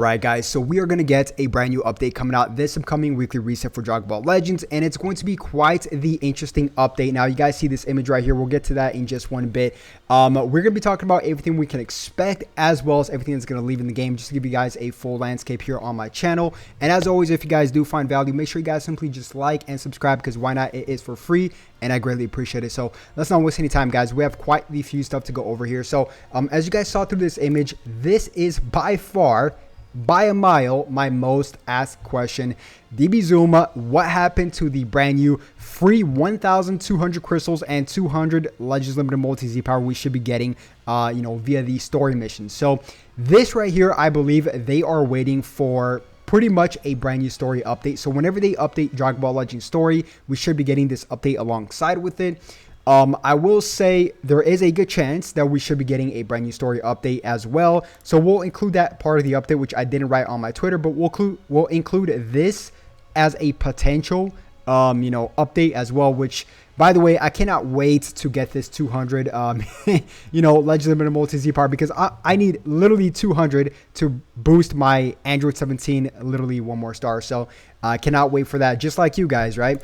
Right, guys, so we are going to get a brand new update coming out this upcoming weekly reset for Dragon Ball Legends, and it's going to be quite the interesting update. Now, you guys see this image right here. We'll get to that in just one bit. We're going to be talking about everything we can expect, as well as everything that's going to leave in the game, just to give you guys a full landscape here on my channel. And as always, if you guys do find value, make sure you guys simply just like and subscribe, because why not? It is for free, and I greatly appreciate it. So let's not waste any time, guys. We have quite the few stuff to go over here. So as you guys saw through this image, this is by far, by a mile, my most asked question. DB Zuma, what happened to the brand new free 1,200 crystals and 200 Legends Limited Multi Z power we should be getting, via the story missions? So this right here, I believe they are waiting for pretty much a brand new story update. So whenever they update Dragon Ball Legends story, we should be getting this update alongside with it. I will say there is a good chance that we should be getting a brand new story update as well. So we'll include that part of the update, which I didn't write on my Twitter, but we'll include this as a potential, update as well, which, by the way, I cannot wait to get this 200, Legend Limited Multi Z power, because I need literally 200 to boost my Android 17, literally one more star. So I cannot wait for that, just like you guys, right?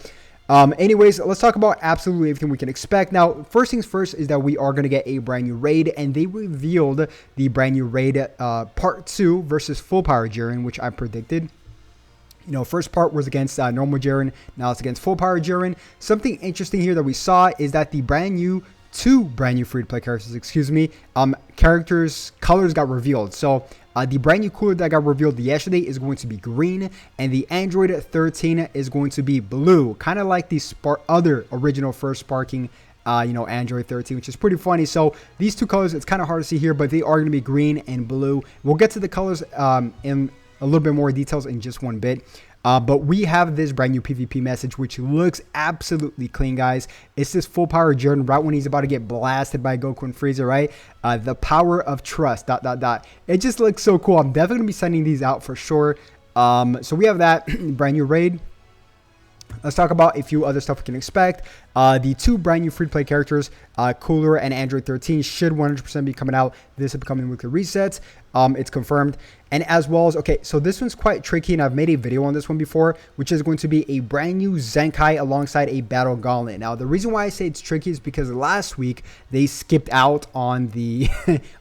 Anyways, let's talk about absolutely everything we can expect. Now, first things first is that we are going to get a brand new raid, and they revealed the brand new raid part 2 versus full power Jiren, which I predicted. First part was against normal Jiren, now it's against full power Jiren. Something interesting here that we saw is that the two brand new free-to-play characters, characters colors got revealed. So the brand new cooler that got revealed yesterday is going to be green, and the Android 13 is going to be blue, kind of like the other original first sparking Android 13, which is pretty funny. So these two colors, it's kind of hard to see here, but they are going to be green and blue. We'll get to the colors in a little bit more details in just one bit. But we have this brand new PvP message, which looks absolutely clean, guys. It's this full power Jiren right when he's about to get blasted by Goku and Frieza, right? The power of trust, ... It just looks so cool. I'm definitely going to be sending these out for sure. So we have that brand new raid. Let's talk about a few other stuff we can expect. The two brand new free-to-play characters, Cooler and Android 13, should 100% be coming out this upcoming weekly resets. It's confirmed. And as well as, okay, so this one's quite tricky, and I've made a video on this one before, which is going to be a brand new Zenkai alongside a Battle Gauntlet. Now, the reason why I say it's tricky is because last week they skipped out on the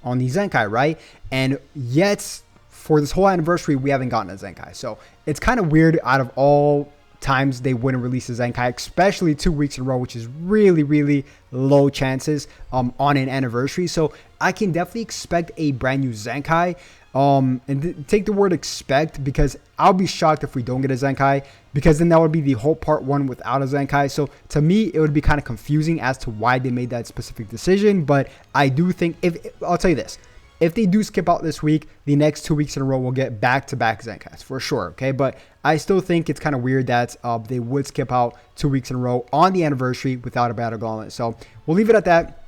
on the Zenkai, right? And yet, for this whole anniversary, we haven't gotten a Zenkai. So it's kind of weird. Out of all times they wouldn't release a Zenkai, especially 2 weeks in a row, which is really, really low chances on an anniversary. So I can definitely expect a brand new Zenkai. And take the word expect, because I'll be shocked if we don't get a Zenkai, because then that would be the whole part 1 without a Zenkai. So to me, it would be kind of confusing as to why they made that specific decision. But I do think, I'll tell you this, if they do skip out this week, the next 2 weeks in a row will get back-to-back Zenkais for sure, okay? But I still think it's kind of weird that they would skip out 2 weeks in a row on the anniversary without a Battle Gauntlet. So we'll leave it at that.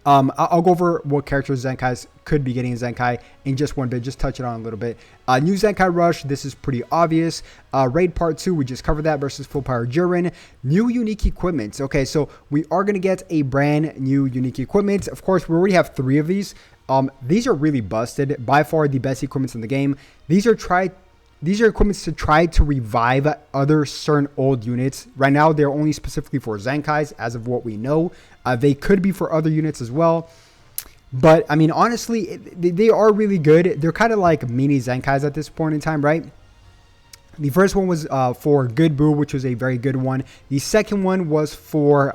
I'll go over what characters Zenkais could be getting a Zenkai in just one bit, just touch it on a little bit. New Zenkai Rush, this is pretty obvious. Raid Part 2, we just covered that, versus Full Power Jiren. New unique equipment. Okay, so we are going to get a brand new unique equipment. Of course, we already have 3 of these. These are really busted. By far the best equipments in the game. These are equipments to try to revive other certain old units. Right now, they're only specifically for Zenkais, as of what we know. They could be for other units as well. But, I mean, honestly, they are really good. They're kind of like mini Zenkais at this point in time, right? The first one was for Good Boo, which was a very good one. The second one was for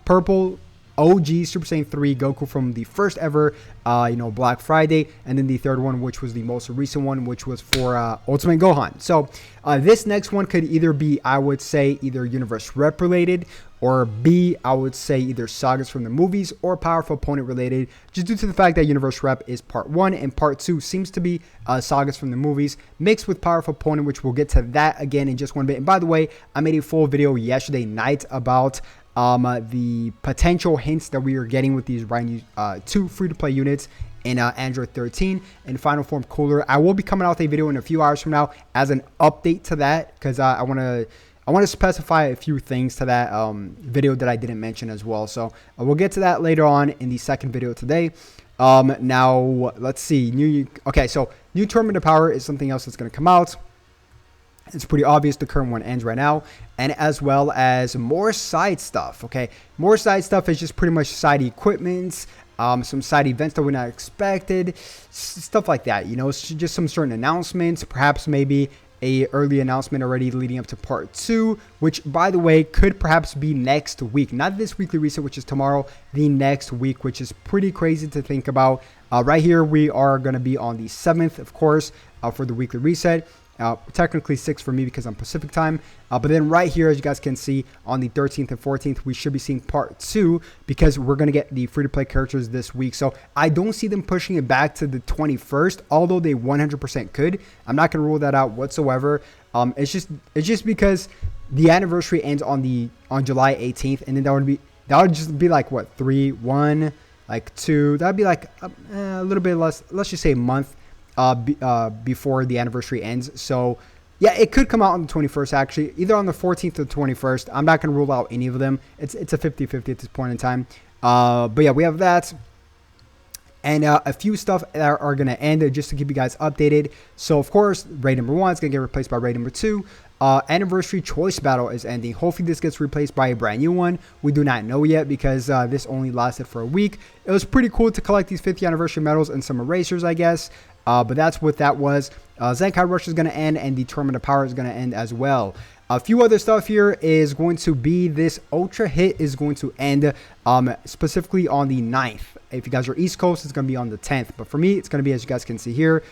Purple OG Super Saiyan 3 Goku from the first ever, Black Friday. And then the third one, which was the most recent one, which was for Ultimate Gohan. So this next one could either be, I would say, either Universe Rep related, or B, I would say either sagas from the movies or powerful opponent related, just due to the fact that Universe Rep is part 1 and part 2 seems to be sagas from the movies mixed with powerful opponent, which we'll get to that again in just one bit. And by the way, I made a full video yesterday night about the potential hints that we are getting with these brand new 2 free-to-play units in Android 13 and Final Form Cooler. I will be coming out with a video in a few hours from now as an update to that, because I want to specify a few things to that video that I didn't mention as well. So we'll get to that later on in the second video today. Now let's see. Okay, so new tournament of power is something else that's going to come out. It's pretty obvious the current one ends right now, and as well as more side stuff. Okay, more side stuff is just pretty much side equipments, some side events that we're not expected, stuff like that. You know, it's just some certain announcements, perhaps maybe a early announcement already leading up to part 2, which by the way could perhaps be next week, not this weekly reset, which is tomorrow, the next week, which is pretty crazy to think about. Right here we are going to be on the 7th, of course, for the weekly reset. Technically 6 for me because I'm Pacific time, but then right here, as you guys can see, on the 13th and 14th we should be seeing part 2 because we're going to get the free-to-play characters this week. So I don't see them pushing it back to the 21st, although they 100% could. I'm not going to rule that out whatsoever. It's just because the anniversary ends on July 18th, and then that would just be like what, 3-1, like 2, that'd be like a little bit less, let's just say a month before the anniversary ends. So yeah, it could come out on the 21st, actually, either on the 14th or the 21st. I'm not going to rule out any of them. It's a 50-50 at this point in time. But yeah, we have that. And a few stuff that are going to end just to keep you guys updated. So of course, raid number 1 is going to get replaced by raid number 2. Anniversary choice battle is ending. Hopefully this gets replaced by a brand new one. We do not know yet because this only lasted for a week. It was pretty cool to collect these 50th anniversary medals and some erasers, I guess. But that's what that was. Zenkai Rush is going to end, and the Tournament of Power is going to end as well. A few other stuff here is going to be this Ultra Hit is going to end specifically on the 9th. If you guys are East Coast, it's going to be on the 10th. But for me, it's going to be, as you guys can see here,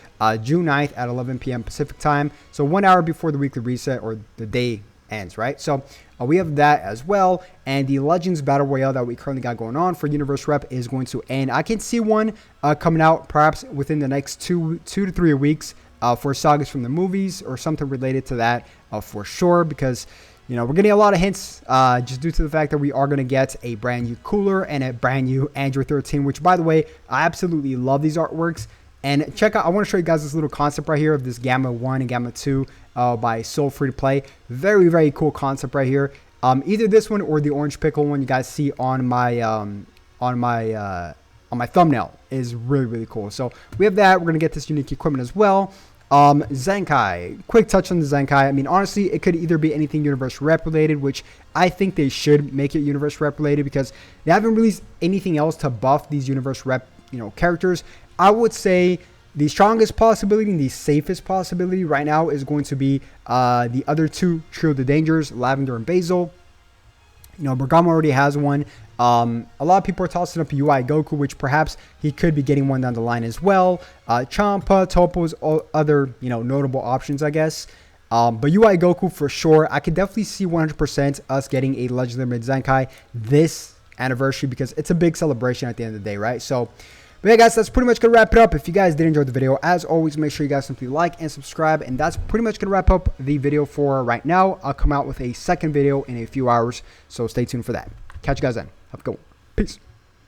June 9th at 11 p.m. Pacific time. So 1 hour before the weekly reset or the day ends, right? So we have that as well. And the Legends Battle Royale that we currently got going on for Universe Rep is going to end. I can see one coming out perhaps within the next two to 3 weeks for sagas from the movies or something related to that for sure, because you know, we're getting a lot of hints just due to the fact that we are going to get a brand new cooler and a brand new Android 13, which by the way, I absolutely love these artworks. And check out, I want to show you guys this little concept right here of this Gamma 1 and Gamma 2 by Soul Free to Play. Very, very cool concept right here. Either this one or the Orange Pickle one you guys see on my thumbnail is really, really cool. So we have that. We're going to get this unique equipment as well. Zenkai, quick touch on the Zenkai. I mean, honestly, it could either be anything Universe Rep related, which I think they should make it Universe Rep related because they haven't released anything else to buff these Universe Rep, you know, characters. I would say the strongest possibility and the safest possibility right now is going to be the other two Trio the Dangers, Lavender and Basil. You know, Bergamo already has one. A lot of people are tossing up UI Goku, which perhaps he could be getting one down the line as well. Champa, Topo's other, you know, notable options, I guess. But UI Goku for sure. I could definitely see 100% us getting a Legendary Mid Zenkai this anniversary because it's a big celebration at the end of the day, right? So, but yeah, guys, that's pretty much going to wrap it up. If you guys did enjoy the video, as always, make sure you guys simply like and subscribe. And that's pretty much going to wrap up the video for right now. I'll come out with a second video in a few hours, so stay tuned for that. Catch you guys then. Have a good one. Peace.